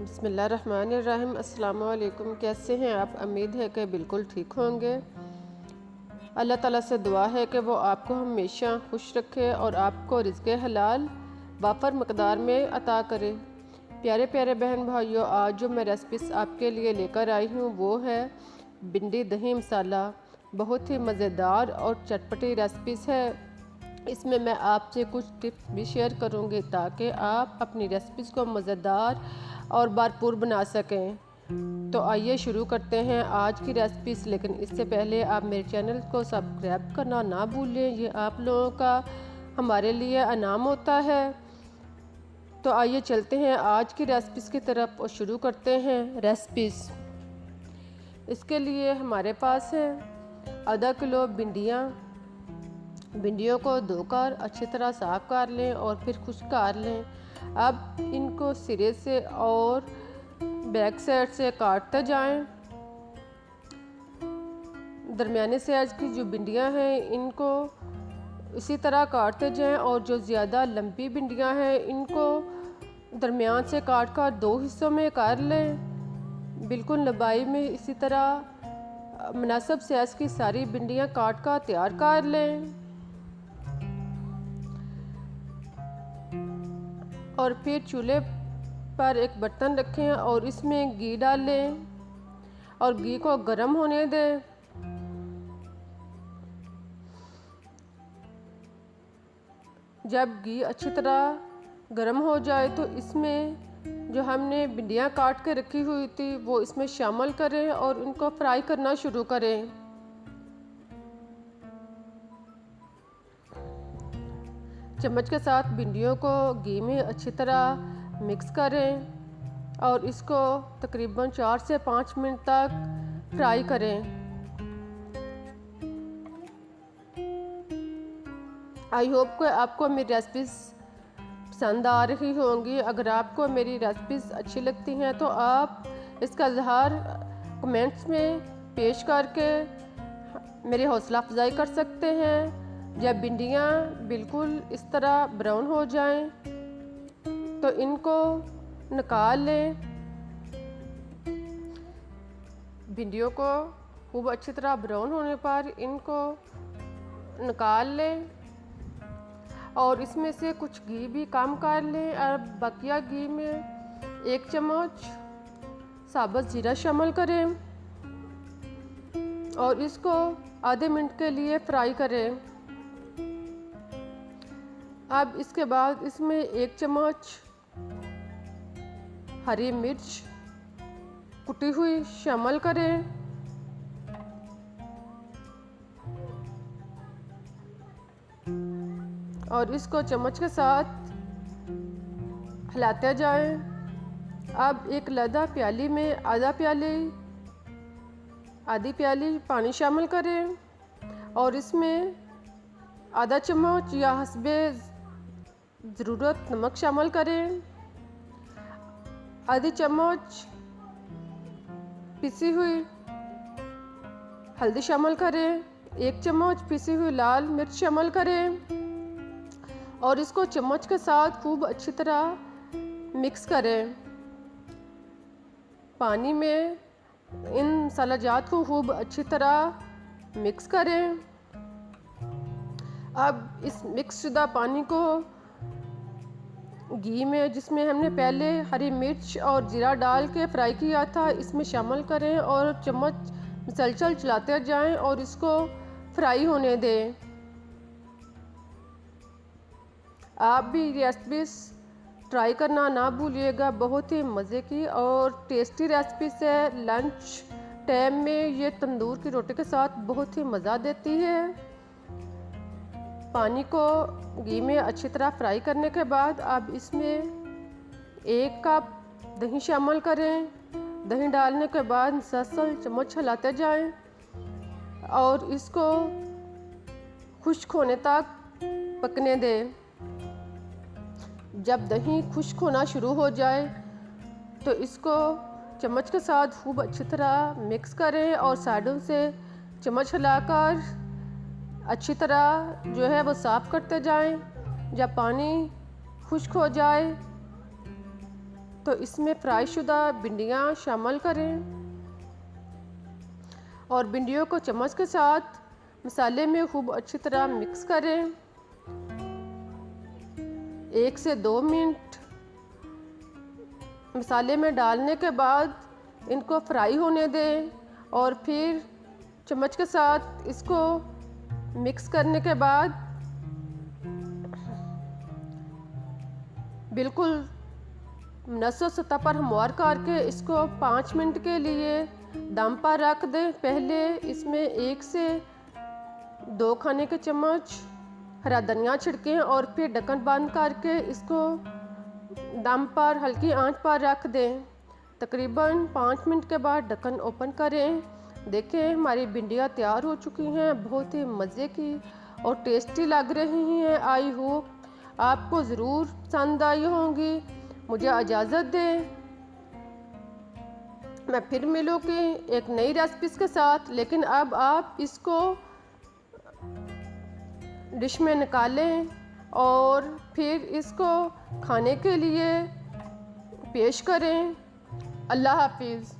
बिस्मिल्लाहिर्रहमानिर्रहीम। अस्सलाम वालेकुम। कैसे हैं आप? उम्मीद है कि बिल्कुल ठीक होंगे। अल्लाह ताला से दुआ है कि वो आपको हमेशा खुश रखे और आपको रिज़्क़ हलाल वाफर मकदार में अता करे। प्यारे प्यारे बहन भाइयों, आज जो मैं रेसिपीज़ आपके लिए लेकर आई हूँ वो है भिंडी दही मसाला। बहुत ही मज़ेदार और चटपटी रेसिपीज़ है। इसमें मैं आपसे कुछ टिप्स भी शेयर करूँगी ताकि आप अपनी रेसिपीज़ को मज़ेदार और भरपूर बना सकें। तो आइए शुरू करते हैं आज की रेसिपीज़। लेकिन इससे पहले आप मेरे चैनल को सब्सक्राइब करना ना भूलें, ये आप लोगों का हमारे लिए इनाम होता है। तो आइए चलते हैं आज की रेसिपीज़ की तरफ और शुरू करते हैं रेसिपीज़। इसके लिए हमारे पास है आधा किलो भिंडियाँ। भिंडियों को धोकर अच्छी तरह साफ़ कर लें और फिर खुश्क कर लें। अब इनको सिरे से और बैक साइड से काटते जाएं। दरमियाने साइज़ की जो भिंडियां हैं इनको इसी तरह काटते जाएं और जो ज़्यादा लंबी भिंडियां हैं इनको दरमियान से काट कर दो हिस्सों में कर लें। बिल्कुल लंबाई में इसी तरह मुनासिब साइज़ की सारी भिंडियां काट कर तैयार कर लें। और फिर चूल्हे पर एक बर्तन रखें और इसमें घी डालें और घी को गर्म होने दें। जब घी अच्छी तरह गर्म हो जाए तो इसमें जो हमने भिंडियाँ काट के रखी हुई थी वो इसमें शामिल करें और इनको फ्राई करना शुरू करें। चम्मच के साथ भिंडियों को घी में अच्छी तरह मिक्स करें और इसको तकरीबन 4 से 5 मिनट तक फ्राई करें। आई होप कि आपको मेरी रेसिपीज़ पसंद आ रही होंगी। अगर आपको मेरी रेसिपीज़ अच्छी लगती हैं तो आप इसका इज़हार कमेंट्स में पेश करके मेरी हौसला अफजाई कर सकते हैं। जब भिंडियाँ बिल्कुल इस तरह ब्राउन हो जाएं तो इनको निकाल लें। भिंडियों को खूब अच्छी तरह ब्राउन होने पर इनको निकाल लें और इसमें से कुछ घी भी कम कर लें और बकिया घी में 1 चम्मच साबुत जीरा शामिल करें और इसको आधे मिनट के लिए फ्राई करें। अब इसके बाद इसमें 1 चम्मच हरी मिर्च कुटी हुई शामिल करें और इसको चम्मच के साथ हिलाते जाएं। अब एक लदा प्याली में आधी प्याली पानी शामिल करें और इसमें आधा चम्मच या हस्बे ज़रूरत नमक शामिल करें। आधी चम्मच पिसी हुई हल्दी शामिल करें। 1 चम्मच पिसी हुई लाल मिर्च शामिल करें और इसको चम्मच के साथ खूब अच्छी तरह मिक्स करें। पानी में इन मसालाजात को खूब अच्छी तरह मिक्स करें। अब इस मिक्स शुदा पानी को घी में जिसमें हमने पहले हरी मिर्च और जीरा डाल के फ्राई किया था इसमें शामिल करें और चम्मच मुसलसल चलाते जाएं और इसको फ्राई होने दें। आप भी रेसिपीज़ ट्राई करना ना भूलिएगा। बहुत ही मज़े की और टेस्टी रेसिपीज़ है। लंच टाइम में ये तंदूर की रोटी के साथ बहुत ही मज़ा देती है। पानी को घी में अच्छी तरह फ्राई करने के बाद अब इसमें 1 कप दही शामिल करें। दही डालने के बाद मुसलसल चम्मच हिलाते जाएं और इसको खुश्क होने तक पकने दें। जब दही खुश्क होना शुरू हो जाए तो इसको चम्मच के साथ खूब अच्छी तरह मिक्स करें और साइडों से चम्मच हिलाकर अच्छी तरह जो है वो साफ़ करते जाएं। जब पानी खुश्क हो जाए तो इसमें फ्राई शुदा भिंडियाँ शामिल करें और भिंडियों को चम्मच के साथ मसाले में खूब अच्छी तरह मिक्स करें। 1 से 2 मिनट मसाले में डालने के बाद इनको फ्राई होने दें और फिर चम्मच के साथ इसको मिक्स करने के बाद बिल्कुल नसो सतह पर हमवार करके इसको 5 मिनट के लिए दम पर रख दें। पहले इसमें 1 से 2 खाने के चम्मच हरा धनिया छिड़कें और फिर ढक्कन बंद करके इसको दम पर हल्की आंच पर रख दें। तकरीबन 5 मिनट के बाद ढक्कन ओपन करें। देखें हमारी भिंडियाँ तैयार हो चुकी हैं, बहुत ही मज़े की और टेस्टी लग रही हैं। आई होप आपको ज़रूर पसंद आई होंगी। मुझे इजाज़त दें, मैं फिर मिलूँगी एक नई रेसिपी के साथ। लेकिन अब आप इसको डिश में निकालें और फिर इसको खाने के लिए पेश करें। अल्लाह हाफिज़।